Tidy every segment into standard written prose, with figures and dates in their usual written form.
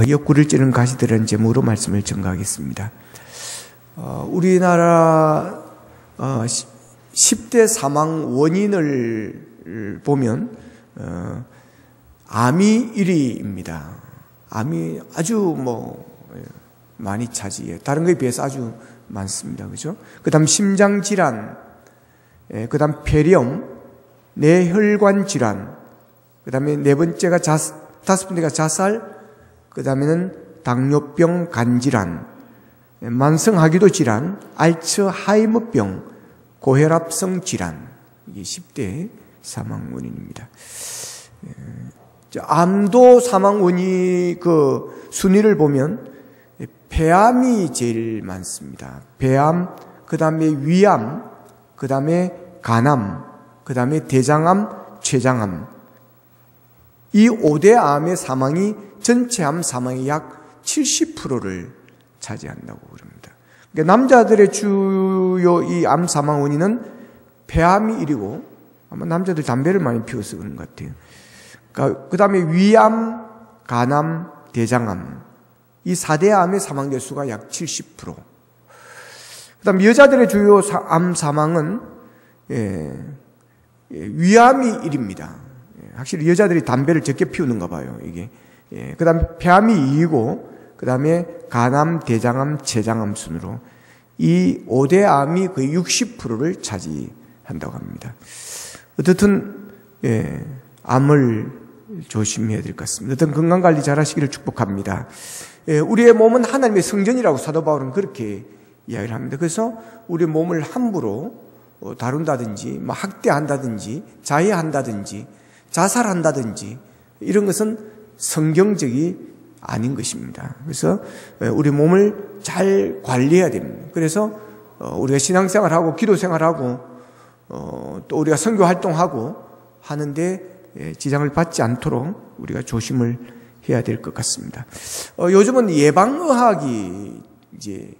옆구리를 찌는 가시들은 제목으로 말씀을 전가하겠습니다. 우리나라 10대 사망 원인을 보면 암이 1위입니다. 암이 아주 많이 차지해. 다른 거에 비해서 아주 많습니다. 그죠? 그 다음 심장질환, 그 다음 폐렴, 뇌혈관 질환, 그 다음에 다섯 번째가 자살, 그 다음에는 당뇨병, 간질환, 만성하기도 질환, 알츠하이머병, 고혈압성 질환. 이게 10대 사망 원인입니다. 암도 사망 원인 순위를 보면 폐암이 제일 많습니다. 폐암, 그 다음에 위암, 그 다음에 간암, 그 다음에 대장암, 췌장암. 이 5대 암의 사망이 전체 암 사망의 약 70%를 차지한다고 그럽니다. 그러니까 남자들의 주요 이 암 사망 원인은 폐암이 1위고, 아마 남자들 담배를 많이 피워서 그런 것 같아요. 그러니까 그 다음에 위암, 간암, 대장암. 이 4대 암의 사망 개수가 약 70%. 그 다음 여자들의 주요 암 사망은 위암이 1위입니다. 확실히 여자들이 담배를 적게 피우는가 봐요, 이게. 그 다음에 폐암이 2위고, 그 다음에 간암, 대장암, 췌장암 순으로 이 5대 암이 거의 60%를 차지한다고 합니다. 어떻든 암을 조심해야 될 것 같습니다. 어떤 건강관리 잘 하시기를 축복합니다. 우리의 몸은 하나님의 성전이라고 사도 바울은 그렇게 이야기를 합니다. 그래서 우리 몸을 함부로 다룬다든지 학대한다든지 자해한다든지 자살한다든지 이런 것은 성경적이 아닌 것입니다. 그래서 우리 몸을 잘 관리해야 됩니다. 그래서 우리가 신앙생활하고 기도생활하고 또 우리가 선교활동하고 하는데 지장을 받지 않도록 우리가 조심을 해야 될 것 같습니다. 요즘은 예방의학이 이제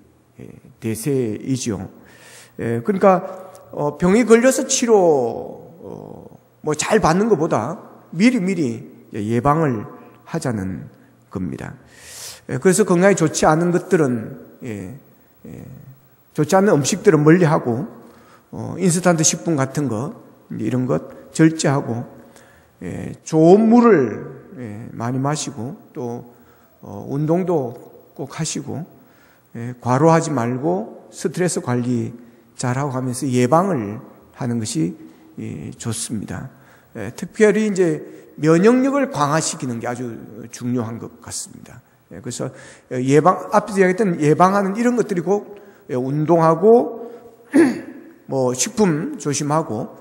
대세이죠. 그러니까 병이 걸려서 치료 잘 받는 것보다 미리 예방을 하자는 겁니다. 그래서 건강에 좋지 않은 것들은 좋지 않은 음식들은 멀리하고 인스턴트 식품 같은 거 이런 것 절제하고 좋은 물을 많이 마시고 또 운동도 꼭 하시고 과로하지 말고 스트레스 관리 잘하고 하면서 예방을 하는 것이 좋습니다. 특별히 이제 면역력을 강화시키는 게 아주 중요한 것 같습니다. 그래서 앞에서 이야기했던 예방하는 이런 것들이 꼭 운동하고 식품 조심하고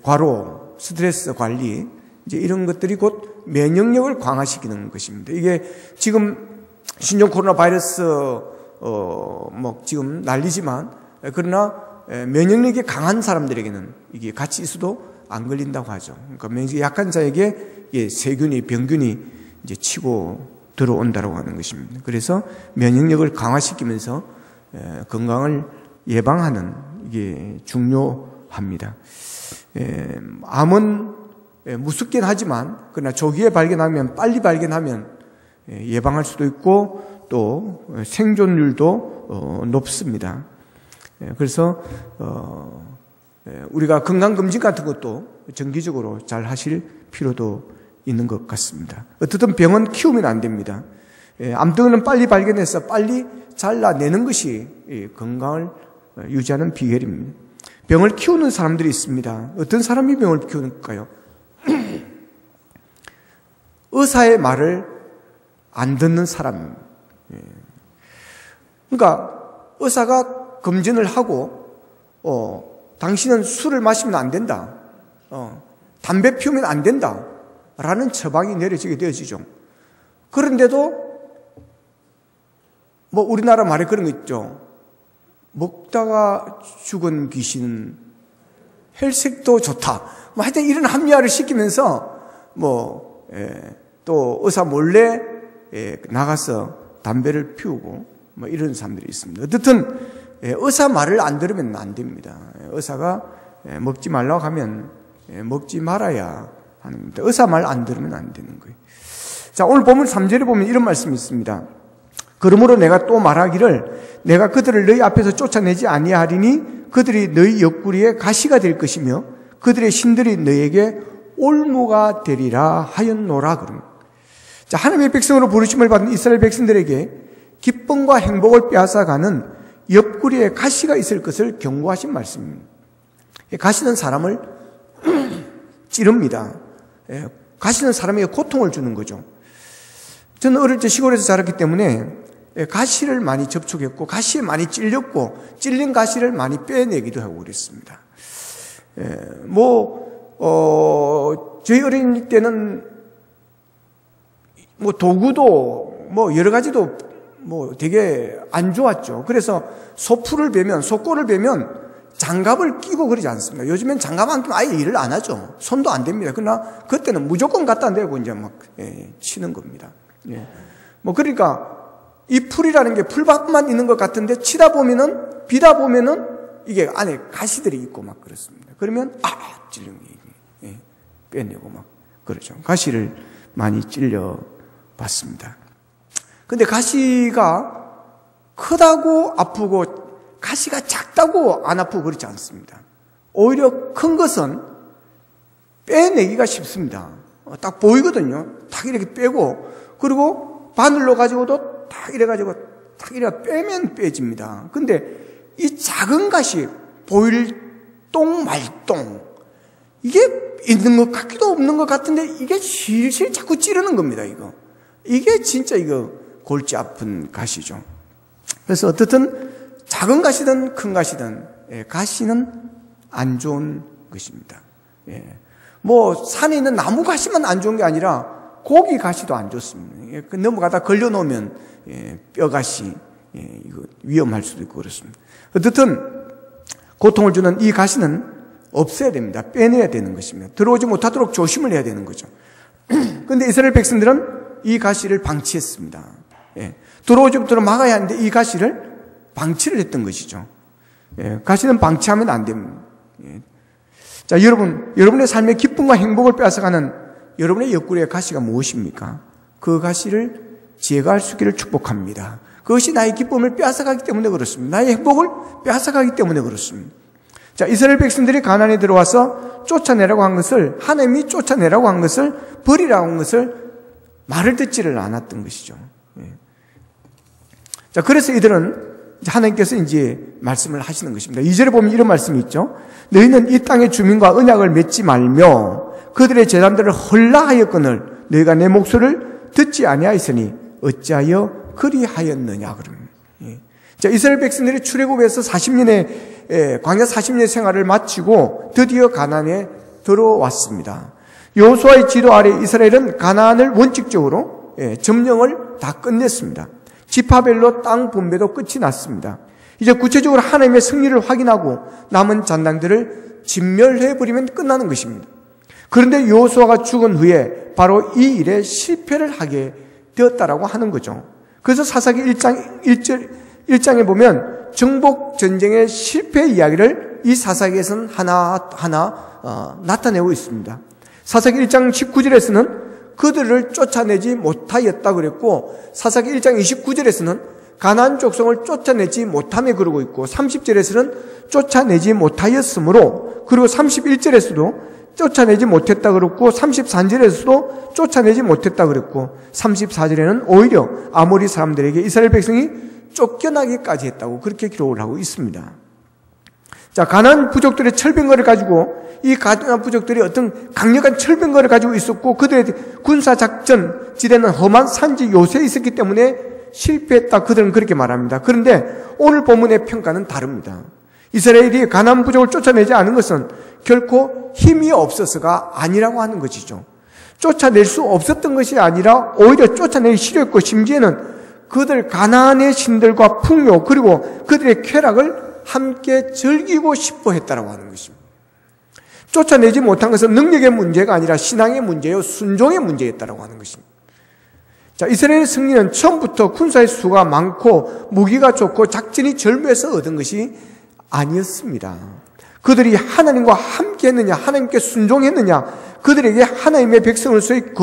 과로, 스트레스 관리 이제 이런 것들이 곧 면역력을 강화시키는 것입니다. 이게 지금 신종 코로나 바이러스 지금 난리지만 그러나 면역력이 강한 사람들에게는 이게 같이 있어도 안 걸린다고 하죠. 그러니까 면역력이 약한 자에게 세균이 병균이 이제 치고 들어온다고 하는 것입니다. 그래서 면역력을 강화시키면서 건강을 예방하는 이게 중요합니다. 암은 무섭긴 하지만 그러나 조기에 발견하면 빨리 발견하면 예방할 수도 있고 또 생존율도 높습니다. 그래서 우리가 건강검진 같은 것도 정기적으로 잘 하실 필요도 있는 것 같습니다. 어떻든 병은 키우면 안 됩니다. 암덩이는 빨리 발견해서 빨리 잘라내는 것이 건강을 유지하는 비결입니다. 병을 키우는 사람들이 있습니다. 어떤 사람이 병을 키우는가요? 의사의 말을 안 듣는 사람입니다. 그러니까 의사가 검진을 하고 당신은 술을 마시면 안 된다. 담배 피우면 안 된다. 라는 처방이 내려지게 되어지죠. 그런데도 우리나라 말에 그런 거 있죠. 먹다가 죽은 귀신은 혈색도 좋다. 하여튼 이런 합리화를 시키면서 또 의사 몰래 나가서 담배를 피우고 이런 사람들이 있습니다. 어쨌든 의사 말을 안 들으면 안 됩니다. 의사가 먹지 말라고 하면 먹지 말아야 하는 겁니다. 의사 말 안 들으면 안 되는 거예요. 자, 오늘 본문 3절에 보면 이런 말씀이 있습니다. 그러므로 내가 또 말하기를 내가 그들을 너희 앞에서 쫓아내지 아니하리니 그들이 너희 옆구리에 가시가 될 것이며 그들의 신들이 너희에게 올무가 되리라 하였노라. 그럽니다. 자, 하나님의 백성으로 부르심을 받은 이스라엘 백성들에게 기쁨과 행복을 빼앗아가는 옆구리에 가시가 있을 것을 경고하신 말씀입니다. 가시는 사람을 찌릅니다. 가시는 사람에게 고통을 주는 거죠. 저는 어릴 때 시골에서 자랐기 때문에 가시를 많이 접촉했고 가시에 많이 찔렸고 찔린 가시를 많이 빼내기도 하고 그랬습니다. 저희 어린 때는 도구도 여러 가지도 되게 안 좋았죠. 그래서 소풀을 베면, 소꼬를 베면 장갑을 끼고 그러지 않습니다. 요즘엔 장갑 안 끼면 아예 일을 안 하죠. 손도 안 댑니다. 그러나 그때는 무조건 갖다 대고 이제 치는 겁니다. 그러니까 이 풀이라는 게 풀밭만 있는 것 같은데 비다 보면은 이게 안에 가시들이 있고 막 그렇습니다. 그러면 찔린 게 빼내고 막 그러죠. 가시를 많이 찔려 봤습니다. 근데 가시가 크다고 아프고 가시가 작다고 안 아프고 그렇지 않습니다. 오히려 큰 것은 빼내기가 쉽습니다. 딱 보이거든요. 딱 이렇게 빼고 그리고 바늘로 가지고도 딱 이래가지고 딱 이래 빼면 빼집니다. 근데 이 작은 가시 보일 똥 말똥 이게 있는 것 같기도 없는 것 같은데 이게 실실 자꾸 찌르는 겁니다. 이게 진짜 골치 아픈 가시죠. 그래서 어떻든 작은 가시든 큰 가시든 가시는 안 좋은 것입니다. 산에 있는 나무 가시만 안 좋은 게 아니라 고기 가시도 안 좋습니다. 넘어가다 걸려놓으면 뼈가시 이거 위험할 수도 있고 그렇습니다. 어떻든 고통을 주는 이 가시는 없애야 됩니다. 빼내야 되는 것입니다. 들어오지 못하도록 조심을 해야 되는 거죠. 그런데 이스라엘 백성들은 이 가시를 방치했습니다. 들어오지 못하도록 막아야 하는데 이 가시를 방치를 했던 것이죠. 가시는 방치하면 안 됩니다. 자, 여러분의 삶의 기쁨과 행복을 빼앗아가는 여러분의 옆구리의 가시가 무엇입니까? 그 가시를 제거할 수 있기를 축복합니다. 그것이 나의 기쁨을 빼앗아가기 때문에 그렇습니다. 나의 행복을 빼앗아가기 때문에 그렇습니다. 자, 이스라엘 백성들이 가나안에 들어와서 쫓아내라고 한 것을, 하나님이 쫓아내라고 한 것을, 버리라고 한 것을 말을 듣지를 않았던 것이죠. 자, 그래서 이들은 하나님께서 이제 말씀을 하시는 것입니다. 2절에 보면 이런 말씀이 있죠. 너희는 이 땅의 주민과 언약을 맺지 말며 그들의 제단들을 헐라하였거늘 너희가 내 목소리를 듣지 아니하였으니 어찌하여 그리하였느냐 그럽니다. 자, 이스라엘 백성들이 출애굽에서 40년의 광야 40년의 생활을 마치고 드디어 가나안에 들어왔습니다. 여호수아의 지도 아래 이스라엘은 가나안을 원칙적으로 점령을 다 끝냈습니다. 지파별로 땅 분배도 끝이 났습니다. 이제 구체적으로 하나님의 승리를 확인하고 남은 잔당들을 진멸해버리면 끝나는 것입니다. 그런데 여호수아가 죽은 후에 바로 이 일에 실패를 하게 되었다라고 하는 거죠. 그래서 사사기 1장에 보면 정복 전쟁의 실패 이야기를 이 사사기에서는 하나하나 나타내고 있습니다. 사사기 1장 19절에서는 그들을 쫓아내지 못하였다 그랬고 사사기 1장 29절에서는 가나안 족속을 쫓아내지 못하며 그러고 있고 30절에서는 쫓아내지 못하였으므로 그리고 31절에서도 쫓아내지 못했다 그랬고 33절에서도 쫓아내지 못했다 그랬고 34절에는 오히려 아모리 사람들에게 이스라엘 백성이 쫓겨나기까지 했다고 그렇게 기록을 하고 있습니다. 자, 가나안 부족들의 철병거를 가지고 이 가나안 부족들이 어떤 강력한 철병거를 가지고 있었고 그들의 군사작전 지대는 험한 산지 요새에 있었기 때문에 실패했다. 그들은 그렇게 말합니다. 그런데 오늘 본문의 평가는 다릅니다. 이스라엘이 가나안 부족을 쫓아내지 않은 것은 결코 힘이 없어서가 아니라고 하는 것이죠. 쫓아낼 수 없었던 것이 아니라 오히려 쫓아내기 싫었고 심지어는 그들 가나안의 신들과 풍요 그리고 그들의 쾌락을 함께 즐기고 싶어 했다라고 하는 것입니다. 쫓아내지 못한 것은 능력의 문제가 아니라 신앙의 문제요 순종의 문제였다라고 하는 것입니다. 자, 이스라엘의 승리는 처음부터 군사의 수가 많고 무기가 좋고 작전이 절묘해서 얻은 것이 아니었습니다. 그들이 하나님과 함께 했느냐, 하나님께 순종했느냐, 그들에게 하나님의 백성으로서의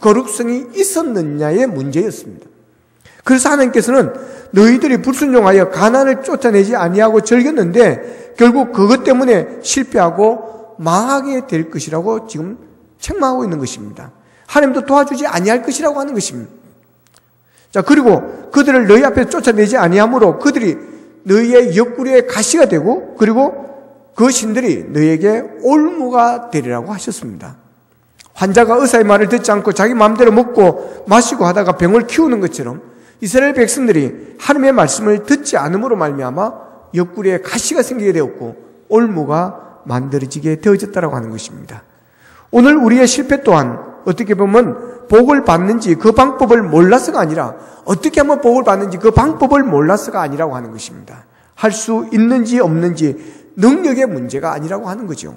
거룩성이 있었느냐의 문제였습니다. 그래서 하나님께서는 너희들이 불순종하여 가나안을 쫓아내지 아니하고 즐겼는데 결국 그것 때문에 실패하고 망하게 될 것이라고 지금 책망하고 있는 것입니다. 하나님도 도와주지 아니할 것이라고 하는 것입니다. 자, 그리고 그들을 너희 앞에 쫓아내지 아니하므로 그들이 너희의 옆구리에 가시가 되고 그리고 그 신들이 너희에게 올무가 되리라고 하셨습니다. 환자가 의사의 말을 듣지 않고 자기 마음대로 먹고 마시고 하다가 병을 키우는 것처럼 이스라엘 백성들이 하나님의 말씀을 듣지 않음으로 말미암아 옆구리에 가시가 생기게 되었고 올무가 만들어지게 되어졌다고 하는 것입니다. 오늘 우리의 실패 또한 어떻게 보면 복을 받는지 그 방법을 몰라서가 아니라 어떻게 하면 복을 받는지 그 방법을 몰라서가 아니라고 하는 것입니다. 할 수 있는지 없는지 능력의 문제가 아니라고 하는 거죠.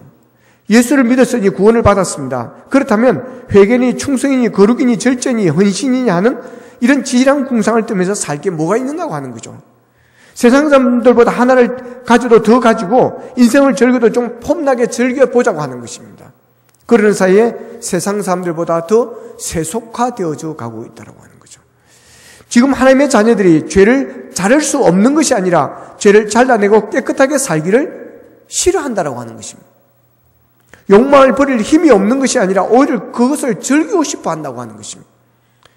예수를 믿었으니 구원을 받았습니다. 그렇다면 회개니 충성이니 거룩이니 절전이 헌신이니 하는 이런 지질한 궁상을 뜨면서 살 게 뭐가 있는가 하는 거죠. 세상 사람들보다 하나를 가져도 더 가지고 인생을 즐겨도 좀 폼나게 즐겨보자고 하는 것입니다. 그러는 사이에 세상 사람들보다 더 세속화되어져 가고 있다고 하는 거죠. 지금 하나님의 자녀들이 죄를 자를 수 없는 것이 아니라 죄를 잘라내고 깨끗하게 살기를 싫어한다라고 하는 것입니다. 욕망을 버릴 힘이 없는 것이 아니라 오히려 그것을 즐기고 싶어 한다고 하는 것입니다.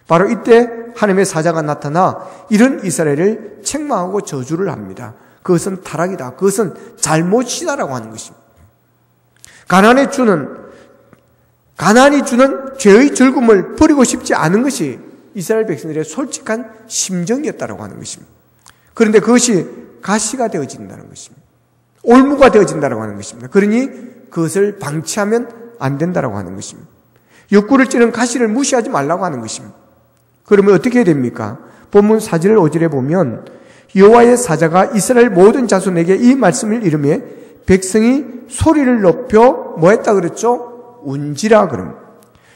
바로 이때 하나님의 사자가 나타나 이런 이스라엘을 책망하고 저주를 합니다. 그것은 타락이다. 그것은 잘못이다라고 하는 것입니다. 가나안이 주는 죄의 즐거움을 버리고 싶지 않은 것이 이스라엘 백성들의 솔직한 심정이었다라고 하는 것입니다. 그런데 그것이 가시가 되어진다는 것입니다. 올무가 되어진다라고 하는 것입니다. 그러니 그것을 방치하면 안 된다라고 하는 것입니다. 옆구리를 찌른 가시를 무시하지 말라고 하는 것입니다. 그러면 어떻게 해야 됩니까? 본문 4절 5절에 보면 여호와의 사자가 이스라엘 모든 자손에게 이 말씀을 이르매 백성이 소리를 높여 뭐 했다 그랬죠? 운지라 그럼.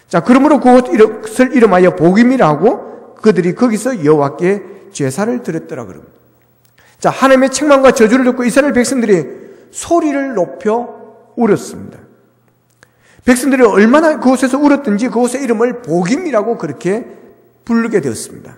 자, 그러므로 그것을 이름하여 복임이라 하고 그들이 거기서 여호와께 제사를 드렸더라 그럼. 자, 하나님의 책망과 저주를 듣고 이스라엘 백성들이 소리를 높여 울었습니다. 백성들이 얼마나 그곳에서 울었든지 그곳의 이름을 복임이라고 그렇게 부르게 되었습니다.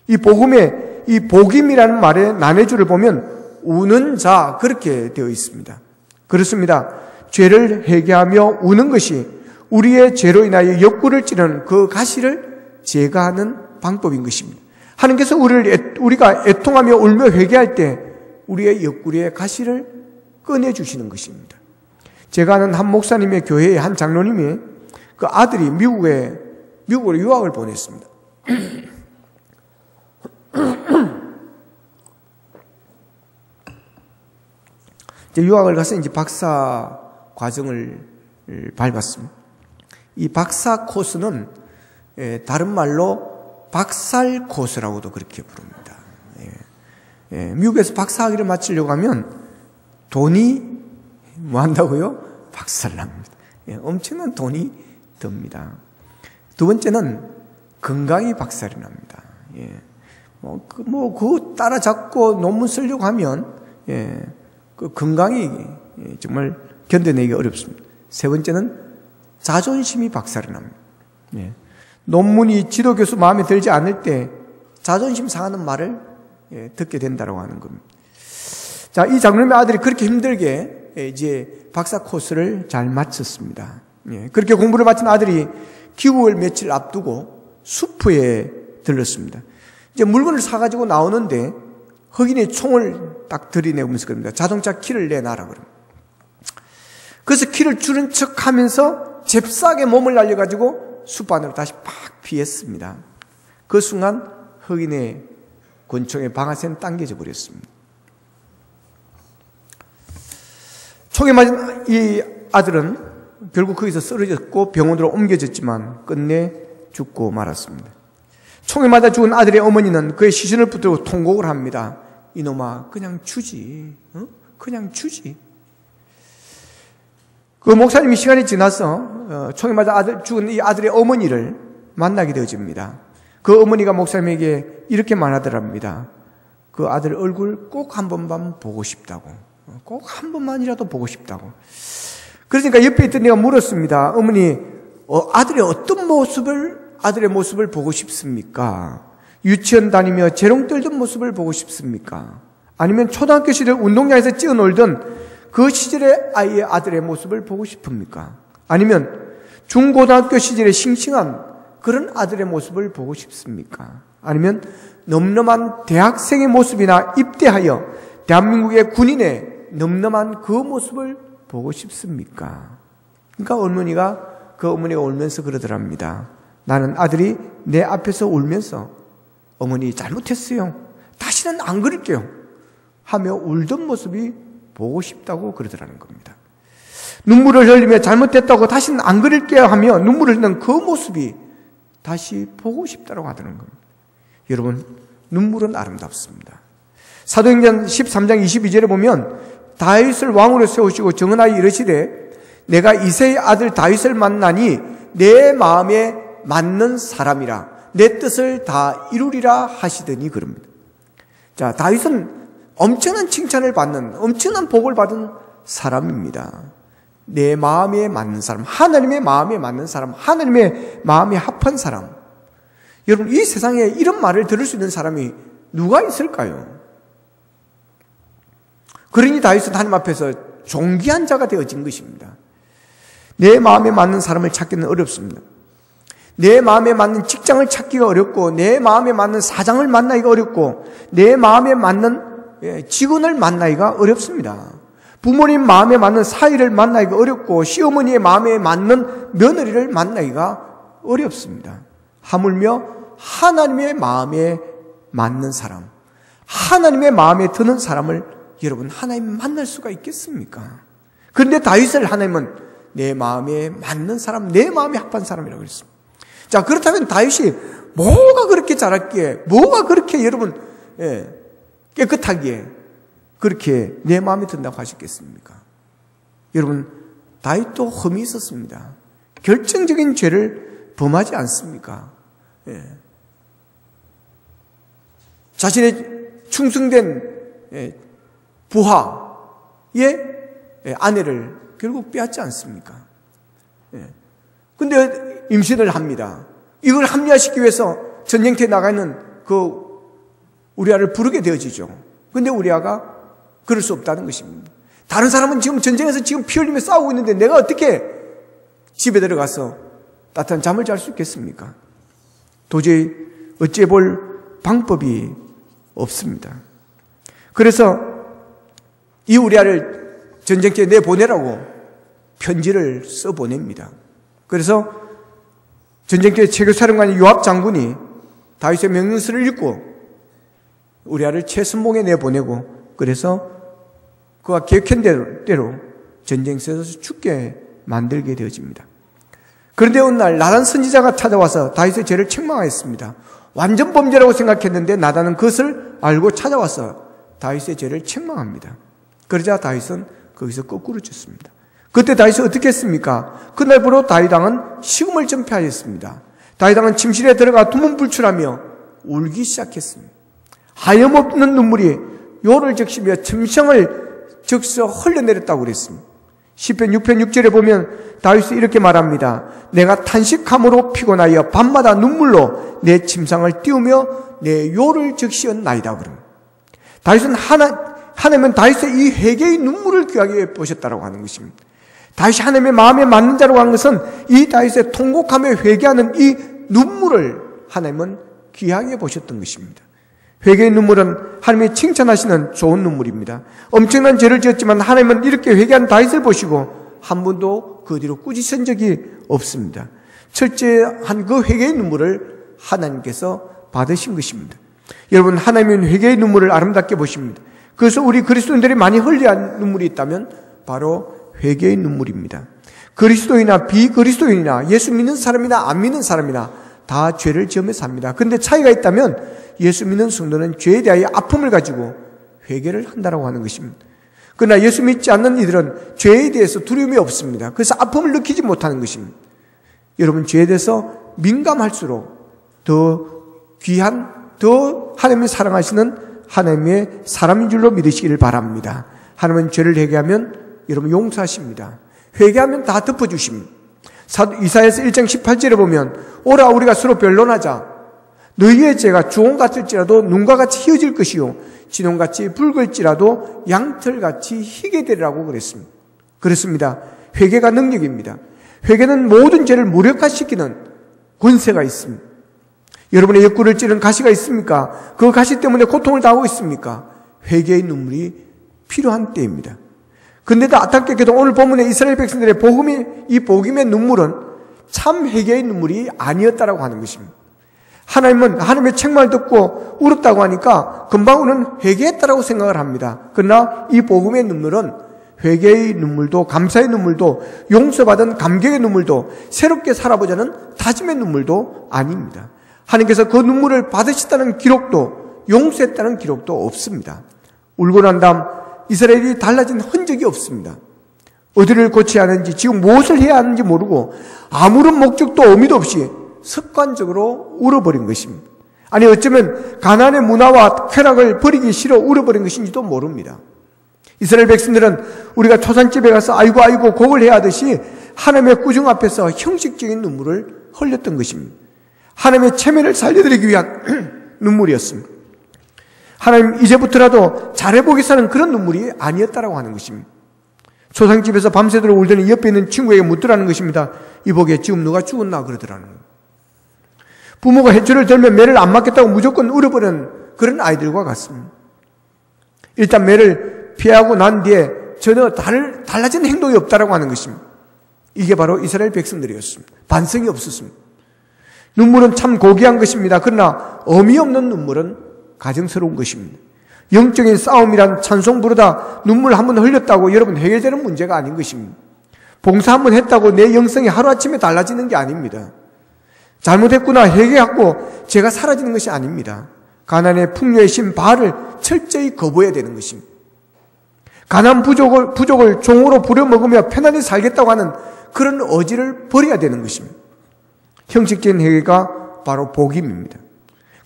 이 복임이라는 말의 난해주를 보면 우는 자 그렇게 되어 있습니다. 그렇습니다. 죄를 회개하며 우는 것이 우리의 죄로 인하여 옆구리를 찌르는 그 가시를 제거하는 방법인 것입니다. 하나님께서 우리가 애통하며 울며 회개할 때 우리의 옆구리의 가시를 꺼내주시는 것입니다. 제가 아는 한 목사님의 교회의 한 장로님이 그 아들이 미국으로 유학을 보냈습니다. 이제 유학을 가서 이제 박사 과정을 밟았습니다. 이 박사 코스는 다른 말로 박살 코스라고도 그렇게 부릅니다. 미국에서 박사학위를 마치려고 하면 돈이 뭐 한다고요? 박살납니다. 엄청난 돈이 듭니다. 두 번째는 건강이 박살이 납니다. 그거 따라잡고 논문 쓰려고 하면 그 건강이 정말 견뎌내기 어렵습니다. 세 번째는 자존심이 박살이 납니다. 논문이 지도교수 마음에 들지 않을 때 자존심 상하는 말을 듣게 된다고 하는 겁니다. 자, 이 장로님의 아들이 그렇게 힘들게 이제 박사 코스를 잘 마쳤습니다. 그렇게 공부를 마친 아들이 귀국을 며칠 앞두고 수프에 들렀습니다. 이제 물건을 사가지고 나오는데 흑인이 총을 딱 들이내면서 그럽니다. 자동차 키를 내놔라 그럽니다. 그래서 키를 줄인 척 하면서 잽싸게 몸을 날려가지고 숲 안으로 다시 팍 피했습니다. 그 순간 흑인의 권총의 방아쇠는 당겨져 버렸습니다. 총에 맞은 이 아들은 결국 거기서 쓰러졌고 병원으로 옮겨졌지만 끝내 죽고 말았습니다. 총에 맞아 죽은 아들의 어머니는 그의 시신을 붙들고 통곡을 합니다. 이놈아, 그냥 주지. 그냥 주지. 그 목사님이 시간이 지나서 총에 맞아 죽은 이 아들의 어머니를 만나게 되어집니다. 그 어머니가 목사님에게 이렇게 말하더랍니다. 그 아들 얼굴 꼭 한 번만 보고 싶다고. 꼭 한 번만이라도 보고 싶다고. 그러니까 옆에 있던 내가 물었습니다. 어머니, 아들의 어떤 아들의 모습을 보고 싶습니까? 유치원 다니며 재롱 떨던 모습을 보고 싶습니까? 아니면 초등학교 시절 운동장에서 뛰어놀던 그 시절의 아들의 모습을 보고 싶습니까? 아니면 중고등학교 시절의 싱싱한 그런 아들의 모습을 보고 싶습니까? 아니면 넘넘한 대학생의 모습이나 입대하여 대한민국의 군인의 넘넘한 그 모습을 보고 싶습니까? 그러니까 어머니가 울면서 그러더랍니다. 나는 아들이 내 앞에서 울면서 어머니 잘못했어요. 다시는 안 그럴게요. 하며 울던 모습이 보고 싶다고 그러더라는 겁니다. 눈물을 흘리며 잘못했다고 다시는 안 그럴게요 하며 눈물을 흘리는 그 모습이 다시 보고 싶다고 하더라는 겁니다. 여러분, 눈물은 아름답습니다. 사도행전 13장 22절에 보면 다윗을 왕으로 세우시고 정은하여 이르시되 내가 이새의 아들 다윗을 만나니 내 마음에 맞는 사람이라 내 뜻을 다 이루리라 하시더니 그럽니다. 자, 다윗은 엄청난 칭찬을 받는, 엄청난 복을 받은 사람입니다. 내 마음에 맞는 사람, 하나님의 마음에 맞는 사람, 하나님의 마음에 합한 사람. 여러분, 이 세상에 이런 말을 들을 수 있는 사람이 누가 있을까요? 그러니 다윗은 하나님 앞에서 존귀한 자가 되어진 것입니다. 내 마음에 맞는 사람을 찾기는 어렵습니다. 내 마음에 맞는 직장을 찾기가 어렵고, 내 마음에 맞는 사장을 만나기가 어렵고, 내 마음에 맞는 직원을 만나기가 어렵습니다. 부모님 마음에 맞는 사위를 만나기가 어렵고, 시어머니의 마음에 맞는 며느리를 만나기가 어렵습니다. 하물며 하나님의 마음에 맞는 사람, 하나님의 마음에 드는 사람을 여러분 하나님 만날 수가 있겠습니까? 그런데 다윗을 하나님은 내 마음에 맞는 사람, 내 마음에 합한 사람이라고 그랬습니다. 자, 그렇다면 다윗이 뭐가 그렇게 잘했기에, 뭐가 그렇게 여러분 깨끗하기에 그렇게 내 마음에 든다고 하셨겠습니까? 여러분, 다윗도 흠이 있었습니다. 결정적인 죄를 범하지 않습니까? 자신의 충성된 부하의 아내를 결국 빼앗지 않습니까? 근데 임신을 합니다. 이걸 합리화시키기 위해서 전쟁터에 나가는 그 우리아를 부르게 되어지죠. 근데 우리아가 그럴 수 없다는 것입니다. 다른 사람은 지금 전쟁에서 지금 피 흘리며 싸우고 있는데 내가 어떻게 집에 들어가서 따뜻한 잠을 잘 수 있겠습니까? 도저히 어찌해 볼 방법이 없습니다. 그래서 이 우리아를 전쟁터에 내보내라고 편지를 써보냅니다. 그래서 전쟁터의 체교사령관인 요압 장군이 다윗의 명령서를 읽고 우리아를 최선봉에 내보내고, 그래서 그가 계획한 대로 전쟁터에서 죽게 만들게 되어집니다. 그런데 어느 날 나단 선지자가 찾아와서 다윗의 죄를 책망하였습니다. 완전 범죄라고 생각했는데 나단은 그것을 알고 찾아와서 다윗의 죄를 책망합니다. 그러자 다윗은 거기서 거꾸로 졌습니다. 그때 다윗은 어떻게 했습니까? 그날부로 다윗 왕은 식음을 전폐하였습니다. 다윗 왕은 침실에 들어가 두문불출하며 울기 시작했습니다. 하염없는 눈물이 요를 적시며 침상을 적셔 흘러내렸다고 그랬습니다. 시편 6편 6절에 보면 다윗이 이렇게 말합니다. 내가 탄식함으로 피곤하여 밤마다 눈물로 내 침상을 띄우며 내 요를 적시었나이다. 그럽니다. 다윗은 하나님은 다윗의 이 회개의 눈물을 귀하게 보셨다고 하는 것입니다. 다윗이 하나님의 마음에 맞는 자라고 한 것은 이 다윗의 통곡하며 회개하는 이 눈물을 하나님은 귀하게 보셨던 것입니다. 회개의 눈물은 하나님이 칭찬하시는 좋은 눈물입니다. 엄청난 죄를 지었지만 하나님은 이렇게 회개한 다윗을 보시고 한 번도 그 뒤로 꾸짖은 적이 없습니다. 철저한 그 회개의 눈물을 하나님께서 받으신 것입니다. 여러분, 하나님은 회개의 눈물을 아름답게 보십니다. 그래서 우리 그리스도인들이 많이 흘려야 할 눈물이 있다면 바로 회개의 눈물입니다. 그리스도인이나 비그리스도인이나 예수 믿는 사람이나 안 믿는 사람이나 다 죄를 지으며 삽니다. 그런데 차이가 있다면 예수 믿는 성도는 죄에 대하여 아픔을 가지고 회개를 한다고 하는 것입니다. 그러나 예수 믿지 않는 이들은 죄에 대해서 두려움이 없습니다. 그래서 아픔을 느끼지 못하는 것입니다. 여러분, 죄에 대해서 민감할수록 더 귀한, 더 하나님을 사랑하시는 하나님의 사람인 줄로 믿으시기를 바랍니다. 하나님은 죄를 회개하면 여러분 용서하십니다. 회개하면 다 덮어주십니다. 이사야서 1장 18절에 보면 오라 우리가 서로 변론하자. 너희의 죄가 주홍 같을지라도 눈과 같이 희어질 것이요 진홍같이 붉을지라도 양털같이 희게 되리라고 그랬습니다. 회개가 능력입니다. 회개는 모든 죄를 무력화시키는 권세가 있습니다. 여러분의 옆구리를 찌른 가시가 있습니까? 그 가시 때문에 고통을 당하고 있습니까? 회개의 눈물이 필요한 때입니다. 근데도 안타깝게도 오늘 본문의 이스라엘 백성들의 이 복음의 눈물은 참 회개의 눈물이 아니었다라고 하는 것입니다. 하나님은 하나님의 책망을 듣고 울었다고 하니까 금방 우리는 회개했다라고 생각을 합니다. 그러나 이 복음의 눈물은 회개의 눈물도 감사의 눈물도 용서받은 감격의 눈물도 새롭게 살아보자는 다짐의 눈물도 아닙니다. 하나님께서 그 눈물을 받으셨다는 기록도 용서했다는 기록도 없습니다. 울고 난 다음 이스라엘이 달라진 흔적이 없습니다. 어디를 고쳐야 하는지 지금 무엇을 해야 하는지 모르고 아무런 목적도 의미도 없이 습관적으로 울어버린 것입니다. 아니 어쩌면 가나안의 문화와 쾌락을 버리기 싫어 울어버린 것인지도 모릅니다. 이스라엘 백성들은 우리가 초상집에 가서 아이고 곡을 해야 하듯이 하나님의 구중 앞에서 형식적인 눈물을 흘렸던 것입니다. 하나님의 체면을 살려드리기 위한 눈물이었습니다. 하나님 이제부터라도 잘해보겠다는 그런 눈물이 아니었다라고 하는 것입니다. 초상집에서 밤새도록 울더니 옆에 있는 친구에게 묻더라는 것입니다. 이보게 지금 누가 죽었나 그러더라는 거예요. 부모가 해초를 들면 매를 안 맞겠다고 무조건 울어버리는 그런 아이들과 같습니다. 일단 매를 피하고 난 뒤에 전혀 달라진 행동이 없다라고 하는 것입니다. 이게 바로 이스라엘 백성들이었습니다. 반성이 없었습니다. 눈물은 참 고귀한 것입니다. 그러나 의미 없는 눈물은 가정스러운 것입니다. 영적인 싸움이란 찬송 부르다 눈물 한번 흘렸다고 여러분 해결되는 문제가 아닌 것입니다. 봉사 한번 했다고 내 영성이 하루아침에 달라지는 게 아닙니다. 잘못했구나 회개하고 죄가 사라지는 것이 아닙니다. 가나안의 풍요의 신 바알을 철저히 거부해야 되는 것입니다. 가나안 부족을 종으로 부려먹으며 편안히 살겠다고 하는 그런 의지를 버려야 되는 것입니다. 형식적인 회개가 바로 복임입니다.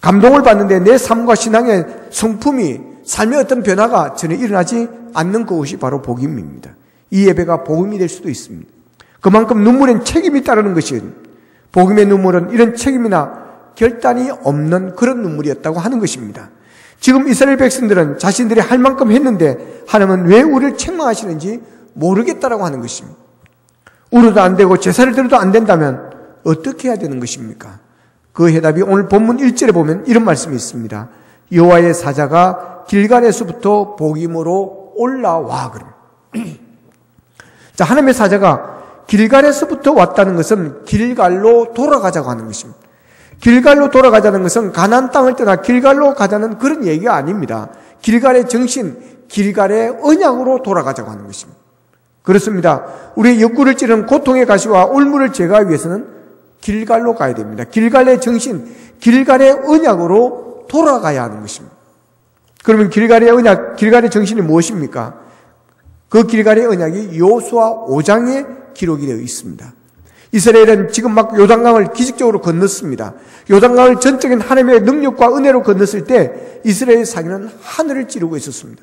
감동을 받는데 내 삶과 신앙의 성품이 삶의 어떤 변화가 전혀 일어나지 않는 그것이 바로 복임입니다. 이 예배가 복음이 될 수도 있습니다. 그만큼 눈물엔 책임이 따르는 것이에요. 복음의 눈물은 이런 책임이나 결단이 없는 그런 눈물이었다고 하는 것입니다. 지금 이스라엘 백성들은 자신들이 할 만큼 했는데 하나님은 왜 우리를 책망하시는지 모르겠다라고 하는 것입니다. 울어도 안 되고 제사를 드려도 안 된다면 어떻게 해야 되는 것입니까? 그 해답이 오늘 본문 1절에 보면 이런 말씀이 있습니다. 여호와의 사자가 길갈에서부터 복임으로 올라와 그럼. 자, 하나님의 사자가 길갈에서부터 왔다는 것은 길갈로 돌아가자고 하는 것입니다. 길갈로 돌아가자는 것은 가나안 땅을 떠나 길갈로 가자는 그런 얘기가 아닙니다. 길갈의 정신, 길갈의 언약으로 돌아가자고 하는 것입니다. 그렇습니다. 우리의 옆구리를 찌르는 고통의 가시와 울물을 제거하기 위해서는 길갈로 가야 됩니다. 길갈의 정신, 길갈의 언약으로 돌아가야 하는 것입니다. 그러면 길갈의 언약, 길갈의 정신이 무엇입니까? 그 길갈의 언약이 여호수아 5장에 기록이 되어 있습니다. 이스라엘은 지금 막 요단강을 기적적으로 건넜습니다. 요단강을 전적인 하나님의 능력과 은혜로 건넜을 때 이스라엘 사기는 하늘을 찌르고 있었습니다.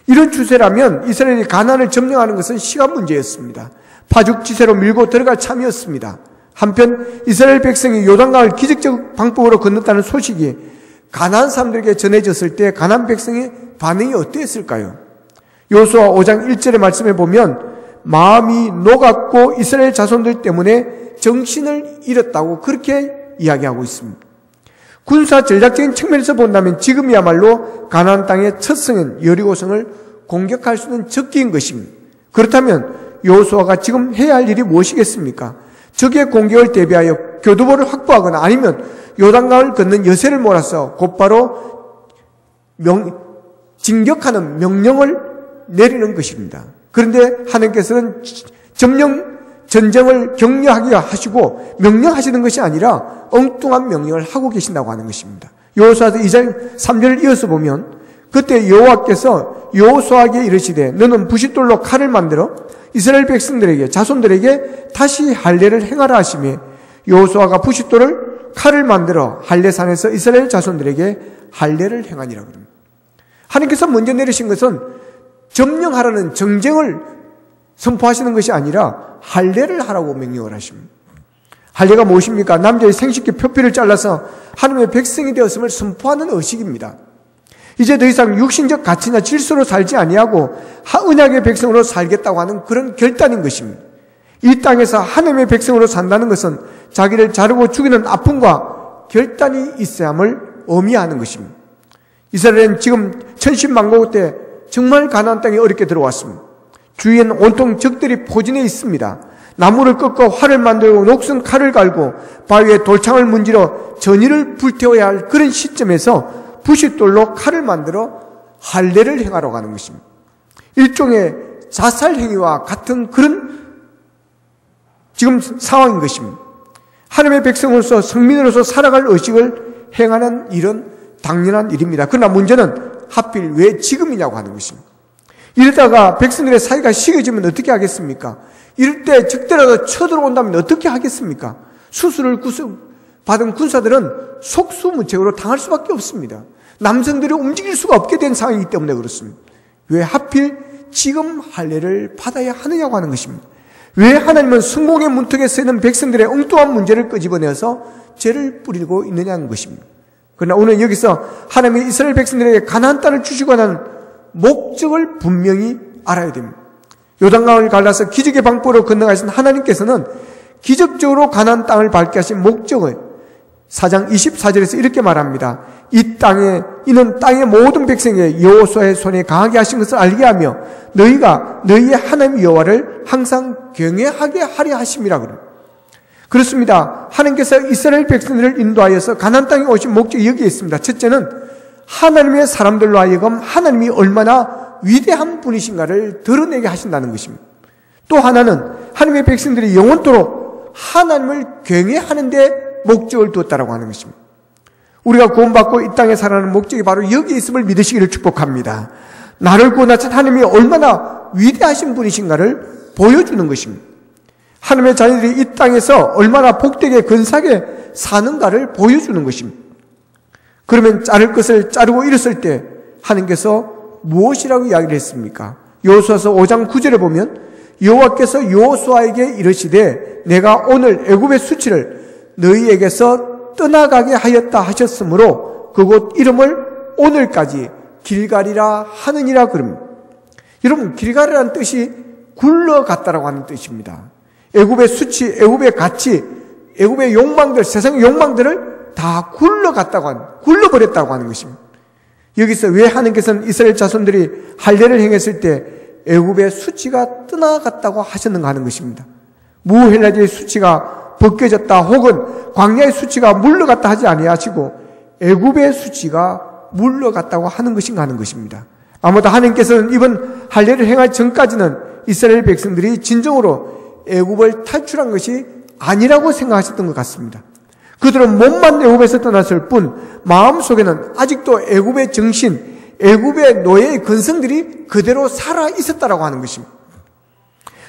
이런 추세라면 이스라엘이 가나안을 점령하는 것은 시간 문제였습니다. 파죽지세로 밀고 들어갈 참이었습니다. 한편 이스라엘 백성이 요단강을 기적적 방법으로 건넜다는 소식이 가나안 사람들에게 전해졌을 때 가나안 백성의 반응이 어땠을까요? 여호수아 5장 1절의 말씀에 보면 마음이 녹았고 이스라엘 자손들 때문에 정신을 잃었다고 그렇게 이야기하고 있습니다. 군사 전략적인 측면에서 본다면 지금이야말로 가나안 땅의 첫 성인 여리고성을 공격할 수는 적기인 것입니다. 그렇다면 여호수아가 지금 해야 할 일이 무엇이겠습니까? 적의 공격을 대비하여 교두보를 확보하거나 아니면 요단강을 건넌 여세를 몰아서 곧바로 진격하는 명령을 내리는 것입니다. 그런데 하나님께서는 전쟁을 격려하게 하시고 명령하시는 것이 아니라 엉뚱한 명령을 하고 계신다고 하는 것입니다. 여호수아서 2장 3절을 이어서 보면 그때 여호와께서 여호수아에게 이르시되 너는 부싯돌로 칼을 만들어 이스라엘 백성들에게 자손들에게 다시 할례를 행하라 하시며 여호수아가 부싯돌을 칼을 만들어 할례산에서 이스라엘 자손들에게 할례를 행하니라 그럽니다. 하나님께서 먼저 내리신 것은 점령하라는 정쟁을 선포하시는 것이 아니라 할례를 하라고 명령을 하십니다. 할례가 무엇입니까? 남자의 생식기 표피를 잘라서 하나님의 백성이 되었음을 선포하는 의식입니다. 이제 더 이상 육신적 가치나 질서로 살지 아니하고 언약의 백성으로 살겠다고 하는 그런 결단인 것입니다. 이 땅에서 하나님의 백성으로 산다는 것은 자기를 자르고 죽이는 아픔과 결단이 있어야 함을 의미하는 것입니다. 이스라엘은 지금 천신만고 때 정말 가나안 땅에 어렵게 들어왔습니다. 주위에는 온통 적들이 포진해 있습니다. 나무를 꺾어 활을 만들고 녹슨 칼을 갈고 바위에 돌창을 문지러 전의를 불태워야 할 그런 시점에서 부싯돌로 칼을 만들어 할례를 행하러 가는 것입니다. 일종의 자살 행위와 같은 그런 지금 상황인 것입니다. 하나님의 백성으로서 성민으로서 살아갈 의식을 행하는 일은 당연한 일입니다. 그러나 문제는 하필 왜 지금이냐고 하는 것입니다. 이러다가 백성들의 사이가 식어지면 어떻게 하겠습니까? 이럴 때 적더라도 쳐들어온다면 어떻게 하겠습니까? 수술을 받은 군사들은 속수무책으로 당할 수밖에 없습니다. 남성들이 움직일 수가 없게 된 상황이기 때문에 그렇습니다. 왜 하필 지금 할례를 받아야 하느냐고 하는 것입니다. 왜 하나님은 성공의 문턱에 서 있는 백성들의 엉뚱한 문제를 끄집어내서 죄를 뿌리고 있느냐는 것입니다. 그러나 오늘 여기서 하나님이 이스라엘 백성들에게 가나안 땅을 주시고 하는 목적을 분명히 알아야 됩니다. 요단강을 갈라서 기적의 방법으로 건너가신 하나님께서는 기적적으로 가나안 땅을 밟게 하신 목적을 4장 24절에서 이렇게 말합니다. 이 땅에 이는 땅의 모든 백성에게 여호수아의 손에 강하게 하신 것을 알게 하며 너희가 너희의 하나님 여호와를 항상 경외하게 하려 하심이라 그럽니다. 그렇습니다. 하나님께서 이스라엘 백성들을 인도하여서 가나안 땅에 오신 목적이 여기에 있습니다. 첫째는 하나님의 사람들로 하여금 하나님이 얼마나 위대한 분이신가를 드러내게 하신다는 것입니다. 또 하나는 하나님의 백성들이 영원토록 하나님을 경외하는 데 목적을 두었다라고 하는 것입니다. 우리가 구원받고 이 땅에 살아가는 목적이 바로 여기에 있음을 믿으시기를 축복합니다. 나를 구원하신 하나님이 얼마나 위대하신 분이신가를 보여주는 것입니다. 하나님의 자녀들이 이 땅에서 얼마나 복되게 근사하게 사는가를 보여주는 것입니다. 그러면 자를 것을 자르고 이랬을 때 하나님께서 무엇이라고 이야기를 했습니까? 여호수아서 5장 9절에 보면 여호와께서 여호수아에게 이르시되 내가 오늘 애굽의 수치를 너희에게서 떠나가게 하였다 하셨으므로 그곳 이름을 오늘까지 길갈이라 하느니라 그럽니다. 여러분, 길갈이라는 뜻이 굴러갔다라고 하는 뜻입니다. 애굽의 수치, 애굽의 가치, 애굽의 욕망들, 세상의 욕망들을 다 굴러버렸다고 하는 것입니다. 여기서 왜 하나님께서는 이스라엘 자손들이 할례를 행했을 때 애굽의 수치가 떠나갔다고 하셨는가 하는 것입니다. 무헬라지의 수치가 벗겨졌다 혹은 광야의 수치가 물러갔다 하지 아니하시고 애굽의 수치가 물러갔다고 하는 것인가 하는 것입니다. 아마도 하나님께서는 이번 할례를 행할 전까지는 이스라엘 백성들이 진정으로 애굽을 탈출한 것이 아니라고 생각하셨던 것 같습니다. 그들은 몸만 애굽에서 떠났을 뿐 마음속에는 아직도 애굽의 정신, 애굽의 노예의 근성들이 그대로 살아 있었다라고 하는 것입니다.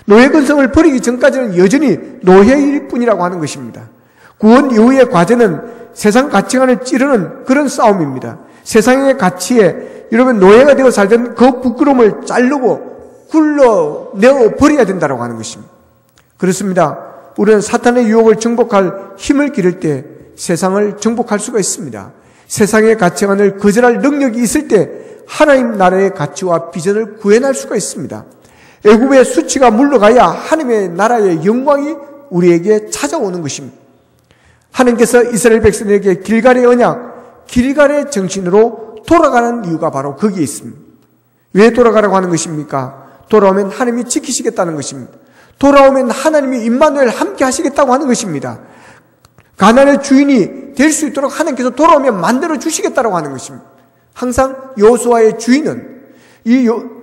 노예 근성을 버리기 전까지는 여전히 노예일 뿐이라고 하는 것입니다. 구원 이후의 과제는 세상 가치관을 찌르는 그런 싸움입니다. 세상의 가치에 여러분 노예가 되어 살던 그 부끄러움을 자르고 굴러내어 버려야 된다고 하는 것입니다. 그렇습니다. 우리는 사탄의 유혹을 정복할 힘을 기를 때 세상을 정복할 수가 있습니다. 세상의 가치관을 거절할 능력이 있을 때 하나님 나라의 가치와 비전을 구현할 수가 있습니다. 애굽의 수치가 물러가야 하나님의 나라의 영광이 우리에게 찾아오는 것입니다. 하나님께서 이스라엘 백성에게 길갈의 언약, 길갈의 정신으로 돌아가는 이유가 바로 거기에 있습니다. 왜 돌아가라고 하는 것입니까? 돌아오면 하나님이 지키시겠다는 것입니다. 돌아오면 하나님이 임마누엘 함께 하시겠다고 하는 것입니다. 가나안의 주인이 될 수 있도록 하나님께서 돌아오면 만들어 주시겠다고 하는 것입니다. 항상 여호수아의 주인은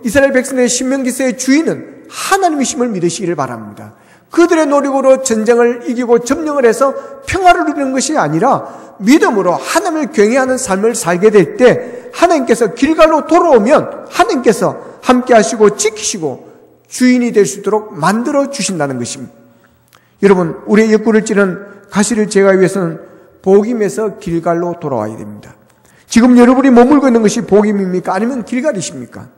이스라엘 백성의 신명기서의 주인은 하나님이심을 믿으시기를 바랍니다. 그들의 노력으로 전쟁을 이기고 점령을 해서 평화를 누리는 것이 아니라 믿음으로 하나님을 경외하는 삶을 살게 될 때 하나님께서 길갈로 돌아오면 하나님께서 함께 하시고 지키시고 주인이 될 수 있도록 만들어 주신다는 것입니다. 여러분, 우리의 옆구리를 찌는 가시를 제거하기 위해서는 복임에서 길갈로 돌아와야 됩니다. 지금 여러분이 머물고 있는 것이 복임입니까? 아니면 길갈이십니까?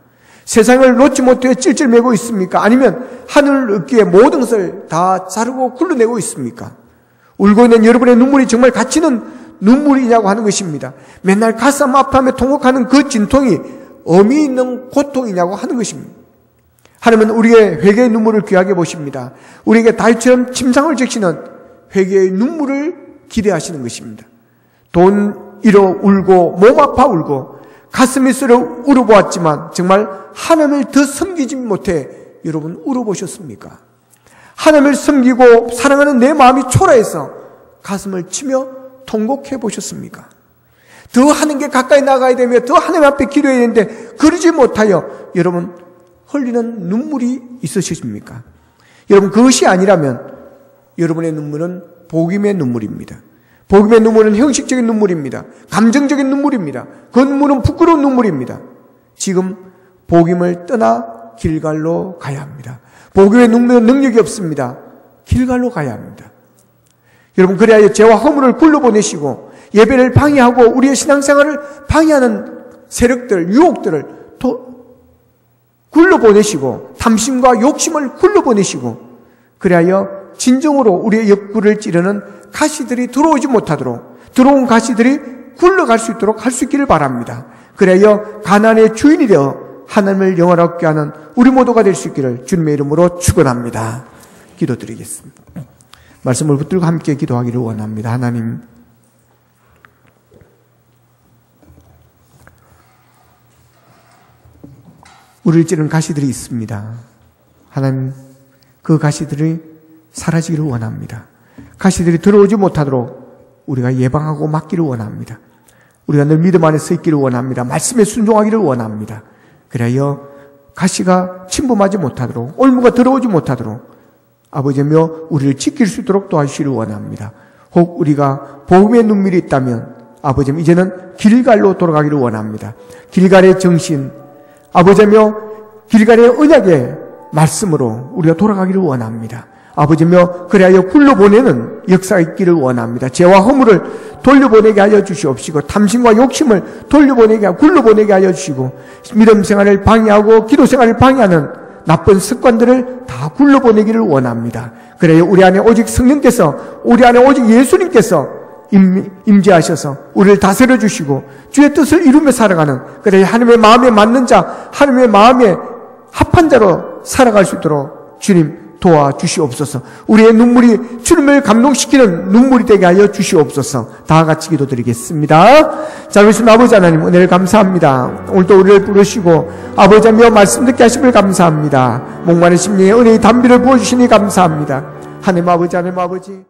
세상을 놓지 못해 찔찔매고 있습니까? 아니면 하늘을 얻기에 모든 것을 다 자르고 굴러내고 있습니까? 울고 있는 여러분의 눈물이 정말 가치는 눈물이냐고 하는 것입니다. 맨날 가슴 아파하며 통곡하는 그 진통이 의미 있는 고통이냐고 하는 것입니다. 하나님은 우리의 회개의 눈물을 귀하게 보십니다. 우리에게 다윗처럼 침상을 적시는 회개의 눈물을 기대하시는 것입니다. 돈 잃어 울고 몸 아파 울고 가슴이 쓰려 울어보았지만 정말 하나님을 더 섬기지 못해 여러분 울어보셨습니까? 하나님을 섬기고 사랑하는 내 마음이 초라해서 가슴을 치며 통곡해 보셨습니까? 더 하는 게 가까이 나가야 되며 더 하나님 앞에 기도해야 되는데 그러지 못하여 여러분 흘리는 눈물이 있으십니까? 여러분 그것이 아니라면 여러분의 눈물은 복음의 눈물입니다. 복음의 눈물은 형식적인 눈물입니다. 감정적인 눈물입니다. 그 눈물은 부끄러운 눈물입니다. 지금 복음을 떠나 길갈로 가야 합니다. 복음의 눈물은 능력이 없습니다. 길갈로 가야 합니다. 여러분 그래야 죄와 허물을 굴러보내시고 예배를 방해하고 우리의 신앙생활을 방해하는 세력들, 유혹들을 굴러보내시고 탐심과 욕심을 굴러보내시고 그래야 진정으로 우리의 옆구리를 찌르는 가시들이 들어오지 못하도록 들어온 가시들이 굴러갈 수 있도록 할 수 있기를 바랍니다. 그래야 가나안의 주인이 되어 하나님을 영원하게 하는 우리 모두가 될 수 있기를 주님의 이름으로 축원합니다. 기도드리겠습니다. 말씀을 붙들고 함께 기도하기를 원합니다. 하나님, 우리를 찌르는 가시들이 있습니다. 하나님, 그 가시들이 사라지기를 원합니다. 가시들이 들어오지 못하도록 우리가 예방하고 막기를 원합니다. 우리가 늘 믿음 안에 서 있기를 원합니다. 말씀에 순종하기를 원합니다. 그래야 가시가 침범하지 못하도록 올무가 들어오지 못하도록 아버지며 우리를 지킬 수 있도록 도와주시기를 원합니다. 혹 우리가 복음의 눈물이 있다면 아버지며 이제는 길갈로 돌아가기를 원합니다. 길갈의 정신, 아버지며 길갈의 언약의 말씀으로 우리가 돌아가기를 원합니다. 아버지며 그리하여 굴러보내는 역사가 있기를 원합니다. 죄와 허물을 돌려보내게 하여 주시옵시고 탐심과 욕심을 굴러보내게 하여 주시고 믿음 생활을 방해하고 기도 생활을 방해하는 나쁜 습관들을 다 굴러보내기를 원합니다. 그래야 우리 안에 오직 성령께서 우리 안에 오직 예수님께서 임재하셔서 우리를 다스려 주시고 주의 뜻을 이루며 살아가는 그래야 하나님의 마음에 맞는 자 하나님의 마음에 합한 자로 살아갈 수 있도록 주님 도와주시옵소서. 우리의 눈물이 주님을 감동시키는 눈물이 되게 하여 주시옵소서. 다 같이 기도드리겠습니다. 자, 그렇습니다. 아버지 하나님 은혜를 감사합니다. 오늘도 우리를 부르시고 아버지며 말씀 듣게 하심을 감사합니다. 목마른 심령에 은혜의 담비를 부어주시니 감사합니다. 하나님 아버지, 하나님 아버지.